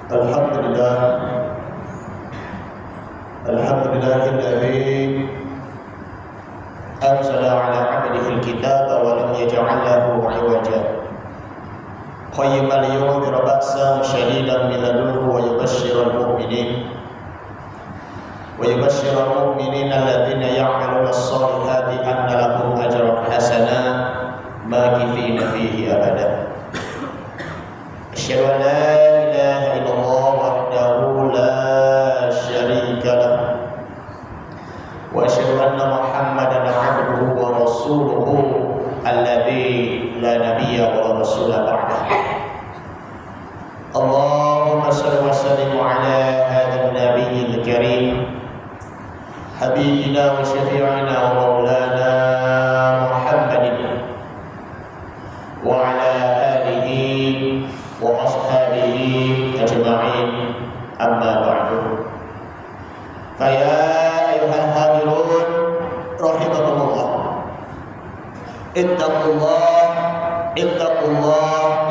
Alhamdulillah, alhamdulillahilladzi anzala ala 'abdihi al-kitaba wa lam yaj'al lahu 'iwaja qayyiman liyunzira ba'san shadidan min ladunhu wa yubashshiral mu'minina alladhina ya'maluna as-salihati anna lahum ajran hasanan makithina fihi abada. Asyhadu an la ilaha illallah wahdahu la syarika lah wa asyhadu anna Muhammadan 'abduhu wa rasuluhu alladzi la nabiyya wa la rasula ba'dahu. Allahumma shalli wa sallim ala hadzal nabiyil karim habibina wa syafi'ina wa maulana Muhammadin wa ala alihi wa ashabihi ajma'in, amma ba'du. Fa ya ayyuhal hadirun rahimakumullah,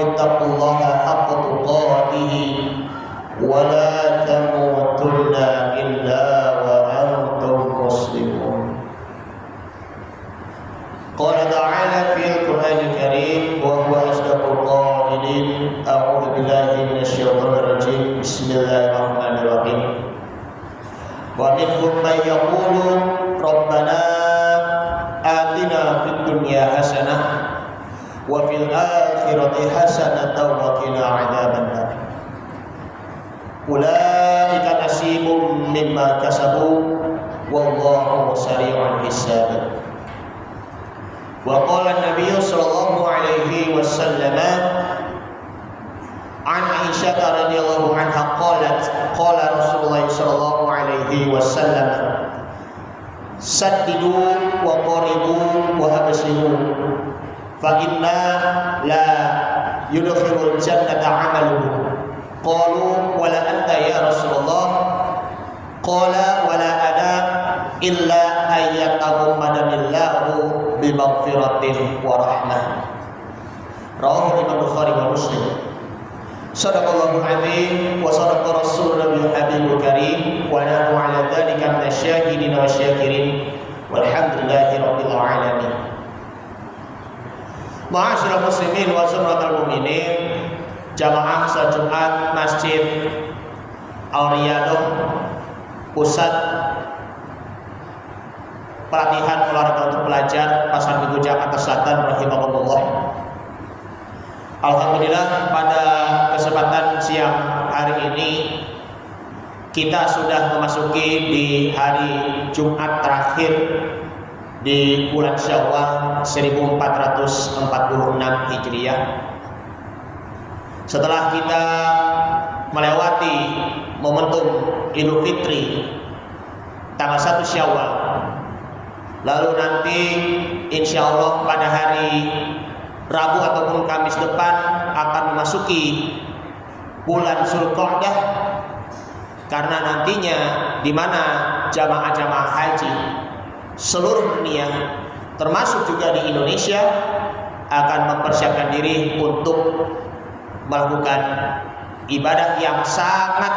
ittaqullaha haqqa tuqatih wa la tamutunna illa wa antum muslimun. Qala ta'ala fil Qur'anil Karim wa huwa asdaqul qailin. A'udzu billahi minasyaitonir rajim. Bismillahirrahmanirrahim. Wa minhum man yaqulu rabbana atina fid dunya hasanah wa fil akhirati hasanatan wa qina adzabannar. Ulaika nasibum mimma kasabu wallahu sari'ul hisab. Wa qala an-nabiy sallallahu alaihi wasallam an Aisyah radhiyallahu anha qalat qala Rasulullah sallallahu alaihi wasallam saddidu wa qaribu wa abshiru fa inna la yudkhilul jannata 'amaluhu. Qalu wa la anta ya Rasulullah? Qala wa la ana illa ayyataghmadallahu bimaghfiratin wa rahmah. Rawahu Imam Bukhari wa Muslim. Shadaqallahul azim wa shadaqa rasulul habibul karim wa nahnu ala dzalika minasyahidin wa syakirin walhamdulillahi rabbil alamin. Ma'asyiral muslimin wa zumratal mu'minin, jamaah salat Jumat Masjid Al-Riyadhah, pusat pelatihan olahraga untuk pelajar Pasar Minggu Jakarta Selatan rahimakumullah. Alhamdulillah, pada kesempatan siang hari ini kita sudah memasuki di hari Jumat terakhir di bulan Syawal 1446 Hijriah. Setelah kita melewati momentum Idul Fitri tanggal 1 Syawal, lalu nanti insya Allah pada hari Rabu ataupun Kamis depan akan memasuki bulan Zulqa'dah, karena nantinya di mana jamaah-jamaah haji seluruh dunia termasuk juga di Indonesia akan mempersiapkan diri untuk melakukan ibadah yang sangat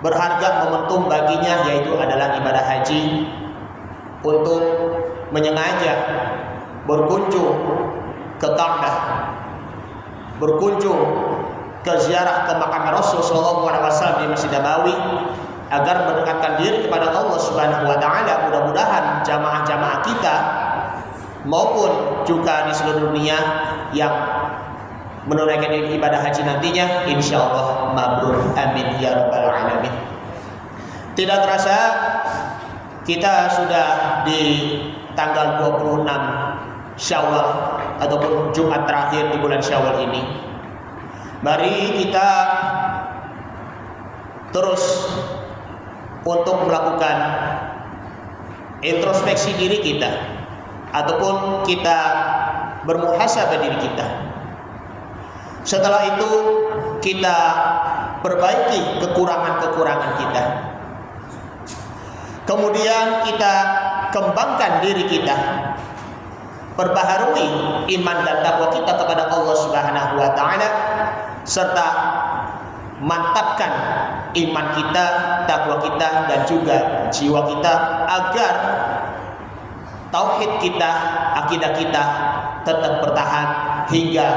berharga momentum baginya, yaitu adalah ibadah haji, untuk menyengaja berkunjung ke Ka'bah, berkunjung ke ziarah ke makam Rasul sallallahu alaihi wasallam di Masjid Nabawi agar mendekatkan diri kepada Allah Subhanahu wa taala. Mudah-mudahan jamaah-jamaah kita maupun juga di seluruh dunia yang menunaikan ibadah haji nantinya insyaallah mabrur, amin ya rabbal alamin. Tidak terasa kita sudah di tanggal 26 Syawal ataupun Jumat terakhir di bulan Syawal ini. Mari kita terus untuk melakukan introspeksi diri kita ataupun kita bermuhasabah diri kita. Setelah itu kita perbaiki kekurangan-kekurangan kita. Kemudian kita kembangkan diri kita, perbaharui iman dan takwa kita kepada Allah Subhanahu wa taala, serta mantapkan iman kita, takwa kita, dan juga jiwa kita agar tauhid kita, akidah kita tetap bertahan hingga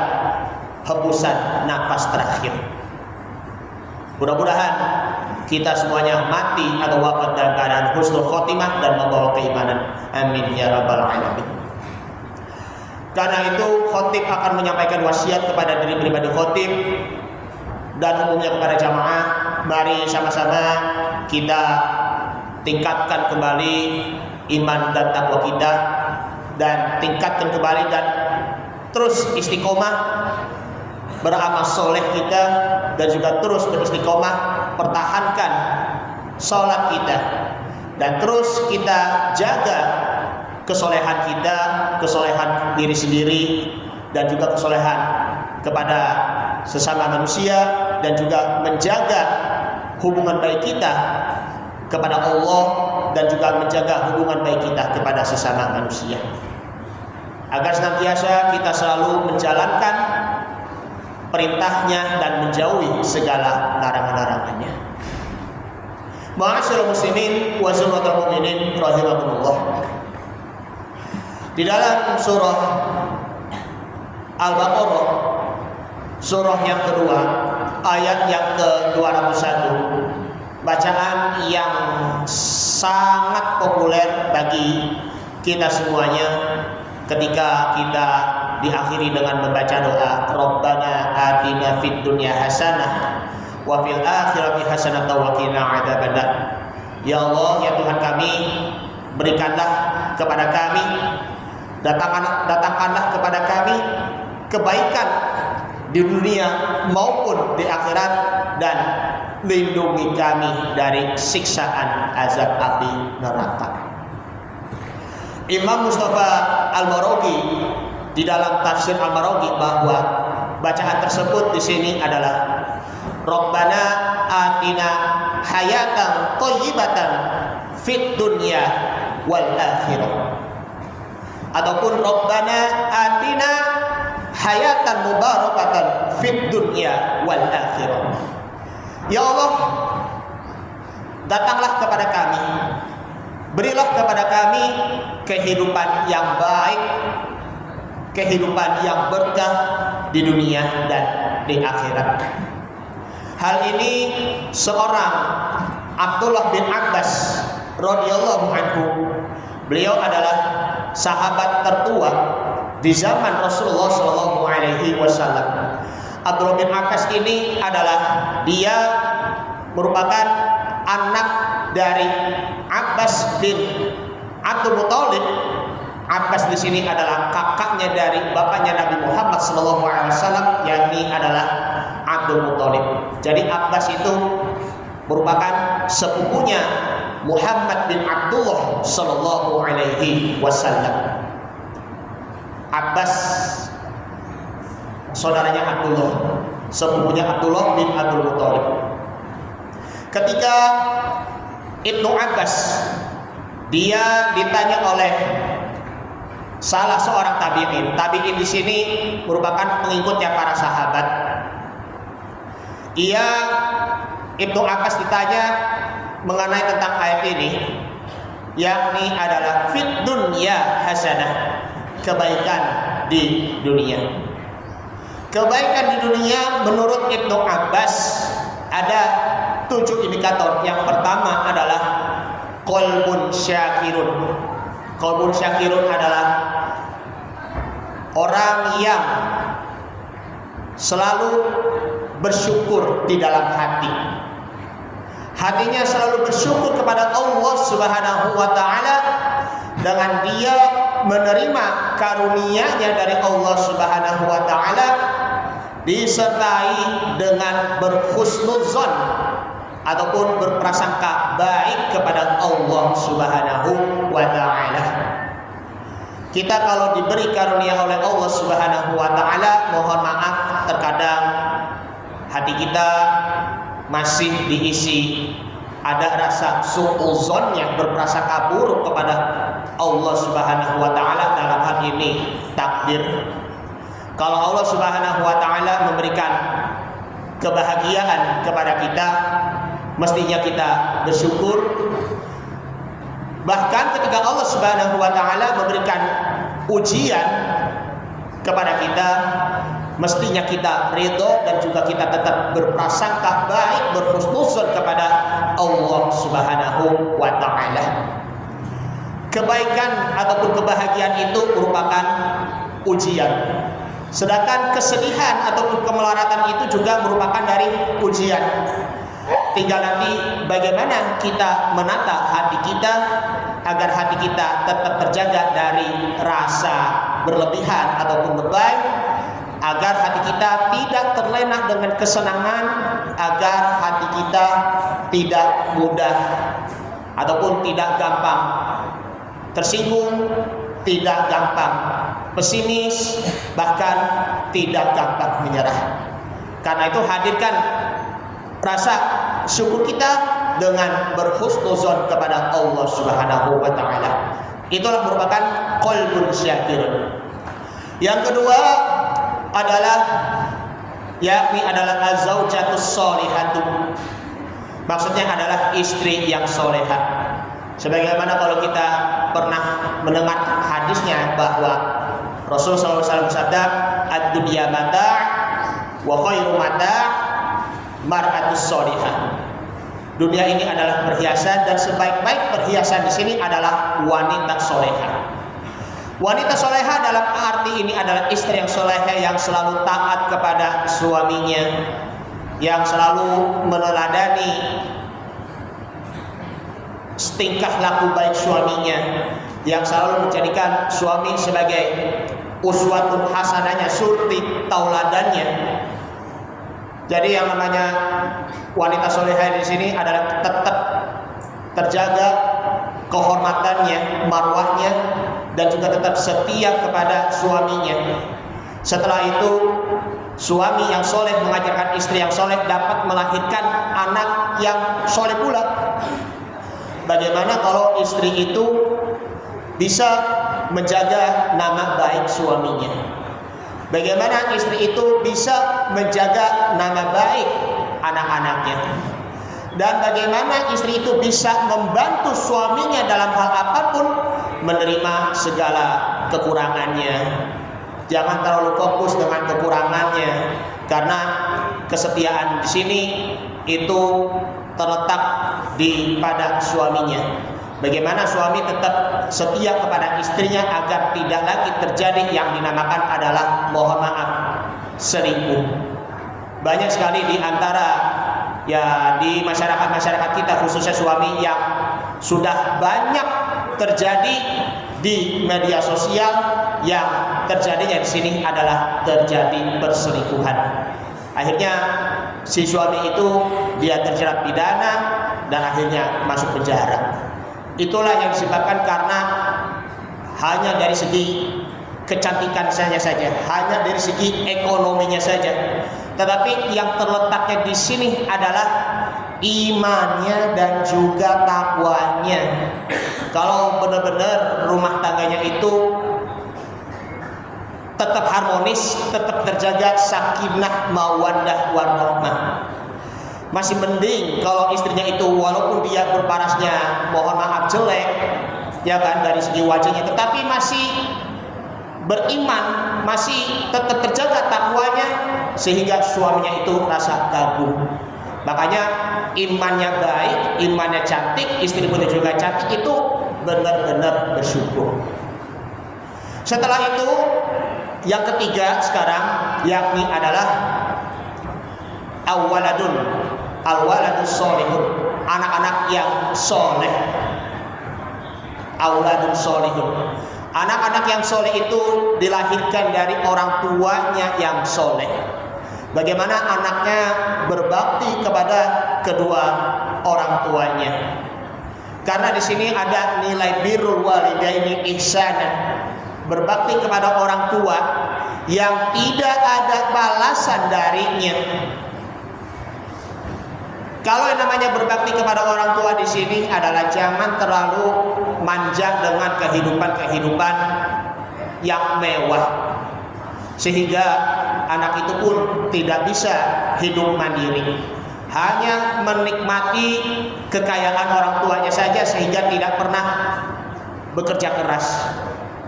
hembusan nafas terakhir. Mudah-mudahan kita semuanya mati atau wafat dalam keadaan husnul khotimah dan membawa keimanan. Amin ya rabbal alamin. Karena itu khotib akan menyampaikan wasiat kepada diri pribadi khotib dan umumnya kepada jamaah. Mari sama-sama kita tingkatkan kembali iman dan takwa kita, dan tingkatkan kembali dan terus istiqomah beramal soleh kita, dan juga terus beristiqomah pertahankan sholat kita, dan terus kita jaga kesolehan kita, kesolehan diri sendiri, dan juga kesolehan kepada sesama manusia, dan juga menjaga hubungan baik kita kepada Allah, dan juga menjaga hubungan baik kita kepada sesama manusia, agar senantiasa kita selalu menjalankan perintahnya dan menjauhi segala larangan-larangannya. Ma'asyiral muslimin wa zumratul mu'minin rahimakumullah. Di dalam surah Al-Baqarah, surah yang kedua, ayat yang ke-201, bacaan yang sangat populer bagi kita semuanya ketika kita diakhiri dengan membaca doa Rabbana atina fid dunya hasanah wa fil akhirati hasanah wa qina adzabannar. Ya Allah, ya Tuhan kami, berikanlah kepada kami, datangkanlah kepada kami kebaikan di dunia maupun di akhirat, dan lindungi kami dari siksaan azab api neraka. Imam Mustafa Al-Maraghi di dalam tafsir Al-Maraghi bahwa bacaan tersebut di sini adalah Rabbana atina hayatan thayyibatan fid dunya wal akhirah, ataupun Rabbana atina hayatan mubarakatan fid dunya wal akhirah. Ya Allah, datanglah kepada kami, berilah kepada kami kehidupan yang baik, kehidupan yang berkah di dunia dan di akhirat. Hal ini seorang Abdullah bin Abbas radhiyallahu anhu, beliau adalah sahabat tertua di zaman Rasulullah sallallahu alaihi wasallam. Abdullah bin Abbas ini dia merupakan anak dari Abbas bin Abdul Muthalib. Abbas di sini adalah kakaknya dari bapaknya Nabi Muhammad SAW, yakni adalah Abdul Muthalib. Jadi Abbas itu merupakan sepupunya Muhammad bin Abdullah Sallallahu Alaihi Wasallam. Abbas saudaranya Abdullah, sepupunya Abdullah bin Abdul Muthalib. Ketika Ibnu Abbas dia ditanya oleh salah seorang tabi'in. Tabi'in di sini merupakan pengikutnya para sahabat. Ibnu Abbas ditanya mengenai tentang ayat ini, yakni adalah fid dunya hasanah, kebaikan di dunia. Kebaikan di dunia menurut Ibnu Abbas ada 7 indikator. Yang pertama adalah qalbun syakirun. Qalbun syakirun adalah orang yang selalu bersyukur di dalam hati. Hatinya selalu bersyukur kepada Allah Subhanahu wa taala dengan dia menerima karunia-Nya dari Allah Subhanahu wa taala, disertai dengan berhusnuzon ataupun berprasangka baik kepada Allah Subhanahu wa taala. Kita kalau diberi karunia oleh Allah Subhanahu wa taala, mohon maaf terkadang hati kita masih diisi ada rasa su'uzon yang berprasangka buruk kepada Allah Subhanahu wa taala, dalam hal ini takdir. Kalau Allah Subhanahu wa taala memberikan kebahagiaan kepada kita, mestinya kita bersyukur. Bahkan ketika Allah Subhanahu wa taala memberikan ujian kepada kita, mestinya kita ridho dan juga kita tetap berprasangka baik, berhusnuzon kepada Allah Subhanahu wa taala. Kebaikan ataupun kebahagiaan itu merupakan ujian. Sedangkan kesedihan ataupun kemelaratan itu juga merupakan dari ujian. Tinggal nanti bagaimana kita menata hati kita agar hati kita tetap terjaga dari rasa berlebihan ataupun lebay, agar hati kita tidak terlena dengan kesenangan, agar hati kita tidak mudah ataupun tidak gampang tersinggung, tidak gampang pesimis, bahkan tidak gampang menyerah. Karena itu hadirkan rasa syukur kita dengan berhusnuzon kepada Allah Subhanahu wa taala. Itulah merupakan qalbun syakir. Yang kedua adalah yakni adalah az-zaujatus sholihatu. Maksudnya adalah istri yang solehah. Sebagaimana kalau kita pernah mendengarkan hadisnya bahwa Rasulullah SAW bersabda, ad-dunya mata' wa khairu mata' mar'atus sholihah. Dunia ini adalah perhiasan dan sebaik-baik perhiasan di sini adalah wanita solehah. Wanita solehah dalam arti ini adalah istri yang solehah yang selalu taat kepada suaminya, yang selalu meneladani tingkah laku baik suaminya, yang selalu menjadikan suami sebagai uswatun hasanahnya, surti tauladannya. Jadi yang namanya wanita solehah di sini adalah tetap terjaga kehormatannya, marwahnya, dan juga tetap setia kepada suaminya. Setelah itu suami yang soleh mengajarkan istri yang soleh dapat melahirkan anak yang soleh pula. Bagaimana kalau istri itu bisa menjaga nama baik suaminya? Bagaimana istri itu bisa menjaga nama baik anak-anaknya? Dan bagaimana istri itu bisa membantu suaminya dalam hal apapun, menerima segala kekurangannya. Jangan terlalu fokus dengan kekurangannya, karena kesetiaan di sini itu terletak pada suaminya. Bagaimana suami tetap setia kepada istrinya agar tidak lagi terjadi yang dinamakan adalah, mohon maaf, selingkuh. Banyak sekali di antara di masyarakat kita, khususnya suami, yang sudah banyak terjadi di media sosial, yang terjadinya di sini adalah terjadi perselingkuhan. Akhirnya si suami itu dia terjerat pidana dan akhirnya masuk penjara. Itulah yang disebabkan karena hanya dari segi kecantikan saja, hanya dari segi ekonominya saja. Tetapi yang terletaknya di sini adalah imannya dan juga takwanya. Kalau benar-benar rumah tangganya itu tetap harmonis, tetap terjaga sakinah mawaddah warahmah, masih mending kalau istrinya itu walaupun dia berparasnya mohon maaf jelek, ya kan, dari segi wajahnya, tetapi masih beriman, masih tetap terjaga takwanya, sehingga suaminya itu rasa kagum. Makanya imannya baik, imannya cantik, istri pun juga cantik, itu benar-benar bersyukur. Setelah itu yang ketiga sekarang yakni adalah al-waladus sholihun, anak-anak yang soleh. Auladun sholihun, anak-anak yang soleh itu dilahirkan dari orang tuanya yang soleh. Bagaimana anaknya berbakti kepada kedua orang tuanya? Karena di sini ada nilai birrul walidaini ihsanan, berbakti kepada orang tua yang tidak ada balasan darinya. Kalau yang namanya berbakti kepada orang tua di sini adalah jangan terlalu manja dengan kehidupan yang mewah. sehingga anak itu pun tidak bisa hidup mandiri, hanya menikmati kekayaan orang tuanya saja sehingga tidak pernah bekerja keras.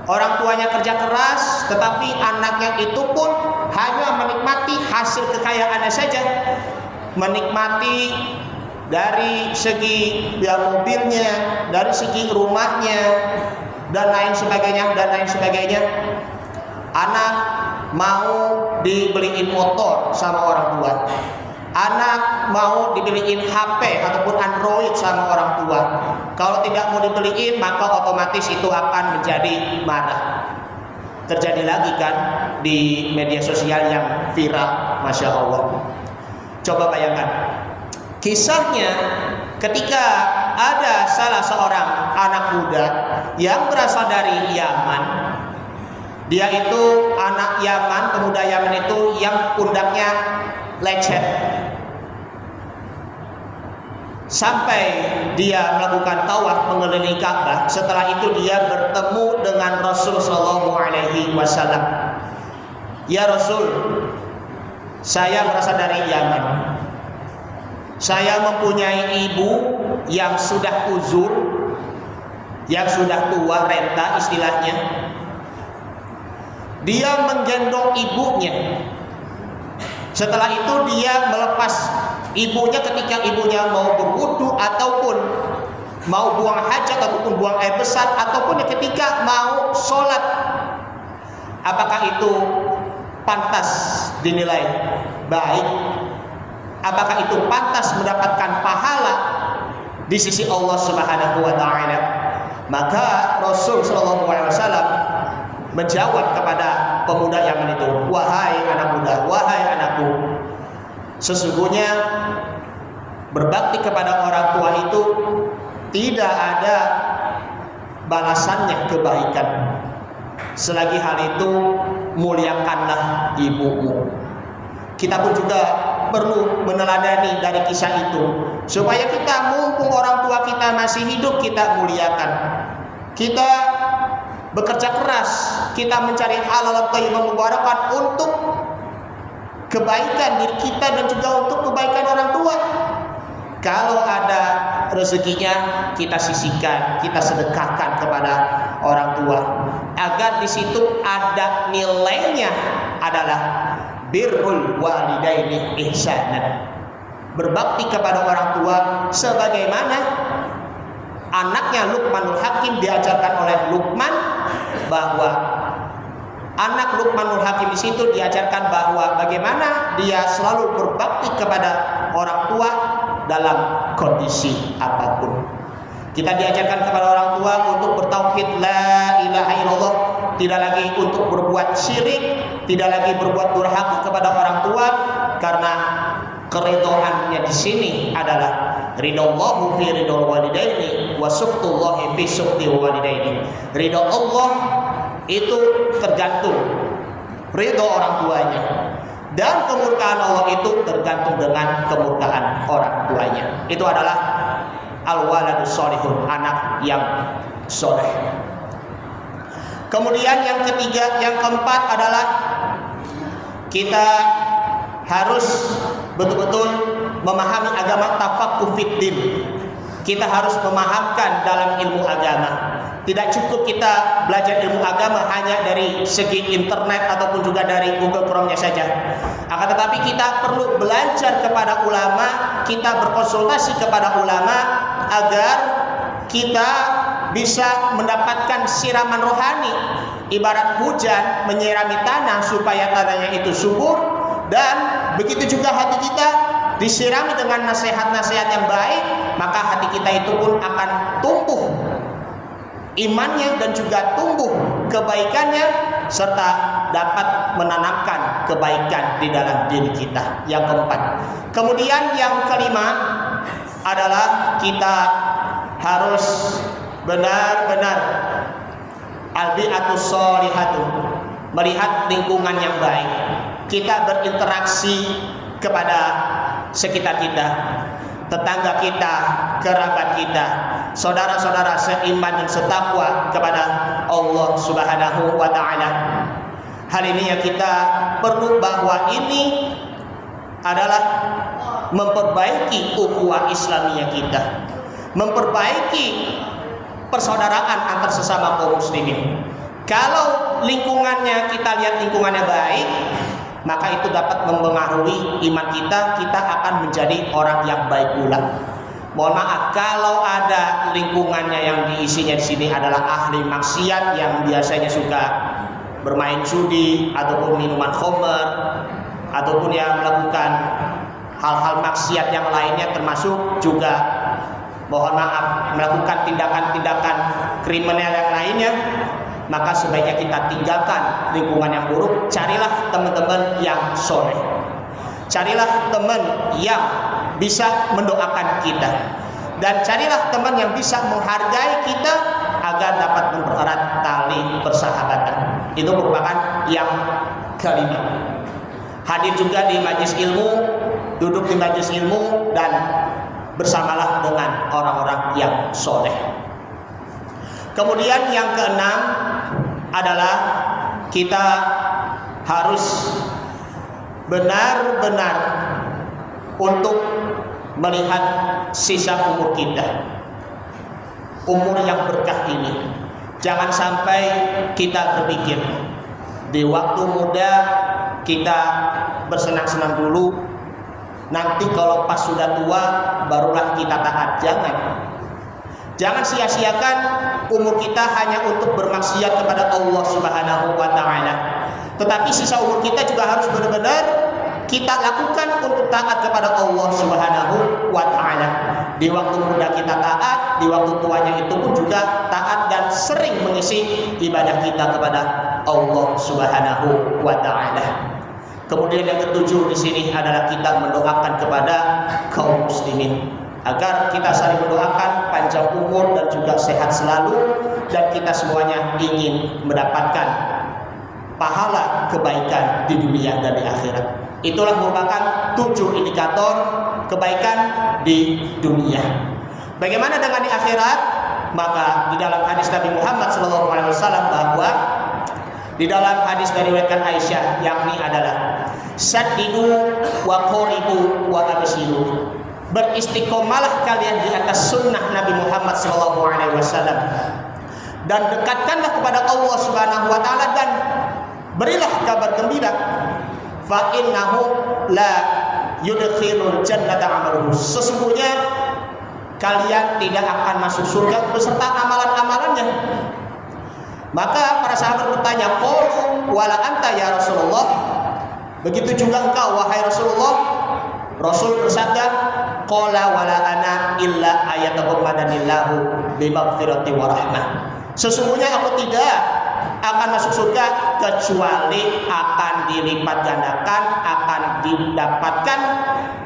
Orang tuanya kerja keras, tetapi anaknya itu pun hanya menikmati hasil kekayaannya saja, menikmati dari segi mobilnya, dari segi rumahnya, dan lain sebagainya. Anak mau dibeliin motor sama orang tua, anak mau dibeliin HP ataupun Android sama orang tua. Kalau tidak mau dibeliin, maka otomatis itu akan menjadi marah. Terjadi lagi kan di media sosial yang viral, Masya Allah. Coba bayangkan kisahnya ketika ada salah seorang anak muda yang berasal dari Yaman. Dia itu anak Yaman, pemuda Yaman itu yang pundaknya lecet, sampai dia melakukan tawaf mengelilingi Ka'bah. Setelah itu dia bertemu dengan Rasul Shallallahu Alaihi Wasallam. Ya Rasul, saya berasal dari Yaman. Saya mempunyai ibu yang sudah uzur, yang sudah tua renta istilahnya. Dia menggendong ibunya. Setelah itu dia melepas ibunya ketika ibunya mau berwudu ataupun mau buang hajat ataupun buang air besar ataupun ketika mau sholat. Apakah itu pantas dinilai baik? Apakah itu pantas mendapatkan pahala di sisi Allah Subhanahu wa taala? Maka Rasul sallallahu alaihi wasallam menjawab kepada pemuda Yaman itu, wahai anak muda, wahai anakku, sesungguhnya berbakti kepada orang tua itu tidak ada balasannya kebaikan. Selagi hal itu, muliakanlah ibumu. Kita pun juga perlu meneladani dari kisah itu, supaya kita mumpung orang tua kita masih hidup, kita muliakan. Kita bekerja keras, kita mencari halal thayyibah mubarakat untuk kebaikan diri kita dan juga untuk kebaikan orang tua. Kalau ada rezekinya, kita sisihkan, kita sedekahkan kepada orang tua, agar di situ ada nilainya adalah birrul walidaini ihsanan, berbakti kepada orang tua sebagaimana anaknya Luqmanul Hakim diajarkan oleh Luqman, bahwa anak Luqmanul Hakim di situ diajarkan bahwa bagaimana dia selalu berbakti kepada orang tua dalam kondisi apapun. Kita diajarkan kepada orang tua untuk bertauhid la ilaha illallah, tidak lagi untuk berbuat syirik, tidak lagi berbuat durhaka kepada orang tua, karena keridhoannya di sini adalah ridallahu fi ridal walidaini wa sukhtullahi fi sukhtil walidaini. Ridho Allah itu tergantung ridho orang tuanya, dan kemurkaan Allah itu tergantung dengan kemurkaan orang tuanya. Itu adalah al-waladus sholihun, anak yang soleh. Kemudian yang ketiga, yang keempat adalah kita harus betul-betul memahami agama, tafaqquh fiddin. Kita harus memahamkan dalam ilmu agama. Tidak cukup kita belajar ilmu agama hanya dari segi internet ataupun juga dari Google Chrome-nya saja. Akan tetapi kita perlu belajar kepada ulama, kita berkonsultasi kepada ulama agar kita bisa mendapatkan siraman rohani, ibarat hujan menyirami tanah supaya tanahnya itu subur, dan begitu juga hati kita disirami dengan nasihat-nasihat yang baik, maka hati kita itu pun akan tumbuh imannya dan juga tumbuh kebaikannya, serta dapat menanamkan kebaikan di dalam diri kita. Yang keempat. Kemudian yang kelima adalah kita harus benar-benar albi'atus sholihatu, melihat lingkungan yang baik. Kita berinteraksi kepada sekitar kita, tetangga kita, kerabat kita, saudara-saudara seiman dan setakwa kepada Allah Subhanahu wa taala. Hal ini yang kita perlu, bahwa ini adalah memperbaiki ukhuwah Islamiyah kita, memperbaiki persaudaraan antar sesama kaum muslimin. Kalau lingkungannya, kita lihat lingkungannya baik, maka itu dapat mempengaruhi iman kita. Kita akan menjadi orang yang baik pula. Mohon maaf kalau ada lingkungannya yang diisinya di sini adalah ahli maksiat yang biasanya suka bermain judi ataupun minuman khamr ataupun yang melakukan hal-hal maksiat yang lainnya, termasuk juga mohon maaf melakukan tindakan-tindakan kriminal yang lainnya, maka sebaiknya kita tinggalkan lingkungan yang buruk. Carilah teman-teman yang soleh, carilah teman yang bisa mendoakan kita, dan carilah teman yang bisa menghargai kita agar dapat mempererat tali persahabatan. Itu merupakan yang kelima. Hadir juga di majelis ilmu, duduk di majelis ilmu, dan bersamalah dengan orang-orang yang soleh. Kemudian yang keenam adalah kita harus benar-benar untuk melihat sisa umur kita, umur yang berkah ini. Jangan sampai kita berpikir di waktu muda kita bersenang-senang dulu, nanti kalau pas sudah tua barulah kita taat. Jangan sia-siakan umur kita hanya untuk bermaksiat kepada Allah Subhanahu wa taala. Tetapi sisa umur kita juga harus benar-benar kita lakukan untuk taat kepada Allah Subhanahu wa taala. Di waktu muda kita taat, di waktu tuanya itu pun juga taat dan sering mengisi ibadah kita kepada Allah Subhanahu wa taala. Kemudian yang ketujuh di sini adalah kita mendoakan kepada kaum muslimin agar kita saling mendoakan panjang umur dan juga sehat selalu, dan kita semuanya ingin mendapatkan pahala kebaikan di dunia dan di akhirat. Itulah merupakan 7 indikator kebaikan di dunia. Bagaimana dengan di akhirat? Maka di dalam hadis Nabi Muhammad SAW bahwa di dalam hadis dari riwayat Aisyah, yakni adalah saddidu wa qaribu wa abshiru. Beristiqomalah kalian di atas sunnah Nabi Muhammad SAW, dan dekatkanlah kepada Allah Subhanahu wa taala, dan berilah kabar gembira. Fa innahu la yudkhilul jannata amaluhu. Sesungguhnya kalian tidak akan masuk surga beserta amalan-amalannya. Maka para sahabat bertanya, qalu wala anta ya Rasulullah? Begitu juga engkau wahai Rasulullah? Rasul bersabda, qala wala ana illa ayataqabbadanillahu bi maghfirati wa rahmah. Sesungguhnya aku tidak akan masuk surga kecuali akan dilipat gandakan, akan didapatkan,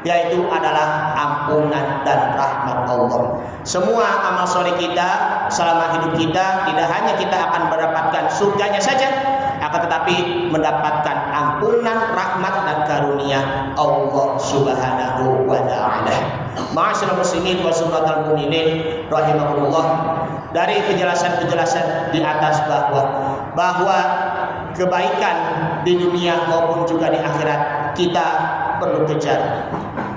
yaitu adalah ampunan dan rahmat Allah. Semua amal soleh kita selama hidup kita tidak hanya kita akan mendapatkan surganya saja, akan tetapi mendapatkan ampunan, rahmat dan karunia Allah Subhanahu wa taala. Ma'asyiral muslimin wa subhanallahi mu'minin rahimakumullah. Dari penjelasan-penjelasan di atas bahwa kebaikan di dunia maupun juga di akhirat kita perlu kejar.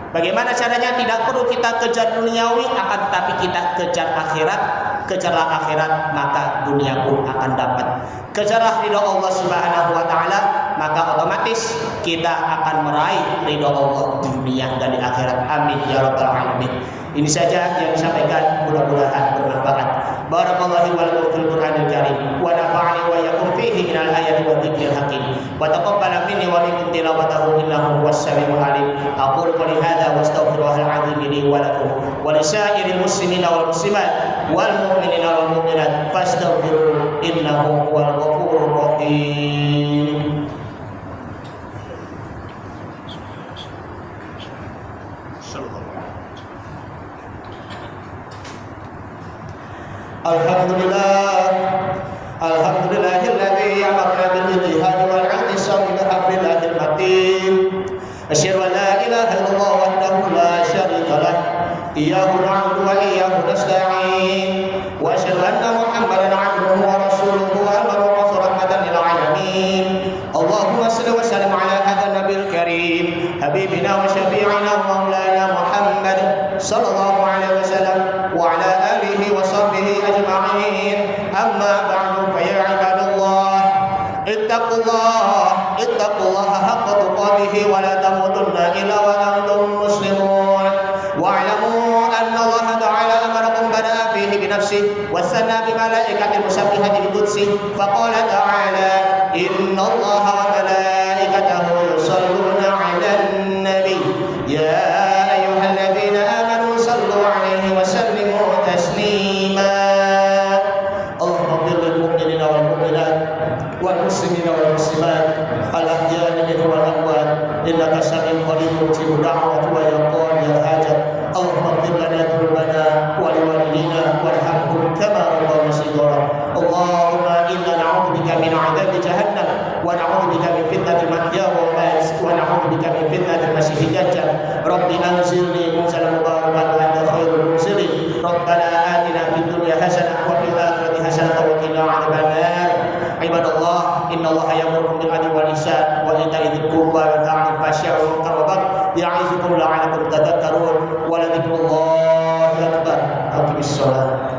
Bagaimana caranya? Tidak perlu kita kejar duniawi, akan tetapi kita kejar akhirat. Kejarlah akhirat, maka dunia pun akan dapat. Kejarlah ridha Allah Subhanahu wa taala, maka otomatis kita akan meraih ridha Allah di dunia dan di akhirat. Amin ya rabbal alamin. Ini saja yang disampaikan, mudah-mudahan bermanfaat. Barakallahu wa lakum fil Qur'anil Karim wa nafa'ani wa iyyakum fihi minal ayati wa dzikril hakim. Wa taqabbala minni wa minkum tilawatahu innahu huwas samiul alim. Aqulu qouli hadza wa astaghfirullahal azim li wa lakum wa lisairil muslimina wal muslimat wal mu'minina wal mu'minat fastaghfiruhu innahu huwal ghafurur rahim. Alhamdulillah, alhamdulillahilladzi amarna bil ijtihad wal 'ihsan ila hablillahil matin. Asyhadu an la ilaha illallah wahdahu la syarika lah, iyyahu na'budu wa iyyahu nasta'in. Wa asyhadu anna Muhammadan 'abduhu wa rasuluhu al-mab'uts rahmatan lil 'alamin. اللهم صل وسلم على هذا النبي الكريم حبيبنا وشفيعنا ومولانا محمد صلى الله عليه وسلم وعلى آله وصحبه أجمعين. أما بعد فيا عباد الله اتقوا الله حق تقاته ولا تموتن إلا وأنتم مسلمون. واعلموا أن الله تعالى أمركم بدأ فيه بنفسه وثنى بملائكة مسبحة بقدسه فقال تعالى إن الله وملائكته يصلون على النبي يا أيها الذين آمنوا صلوا عليه وسلموا تسليما. اللهم اغفر للمؤمنين والمؤمنات والمسلمين والمسلمات الأحياء منهم والأموات إنك سميع قريب مجيب الدعوة ويا قاضي الحاجة. اللهم اغفر لنا ذنوبنا ولوالدينا وارحمهم كما ربونا صغارا. اللهم إنا نعوذ بك من عذاب جهنم ونعوذ بك من فتنة المحيا والممات ونعوذ بك من فتنة المسيح الدجال. رب أنزلني منزلا مباركا وأنت خير المنزلين. ربنا آتنا في الدنيا حسنة وفي الآخرة حسنة وقنا عذاب النار. عباد الله إن الله يأمركم بالعدل والإحسان وإيتاء ذي القربى وينهى عن الفحشاء والمنكر والبغي يعظكم لعلكم تذكرون ولذكر الله أكبر. أقم الصلاة.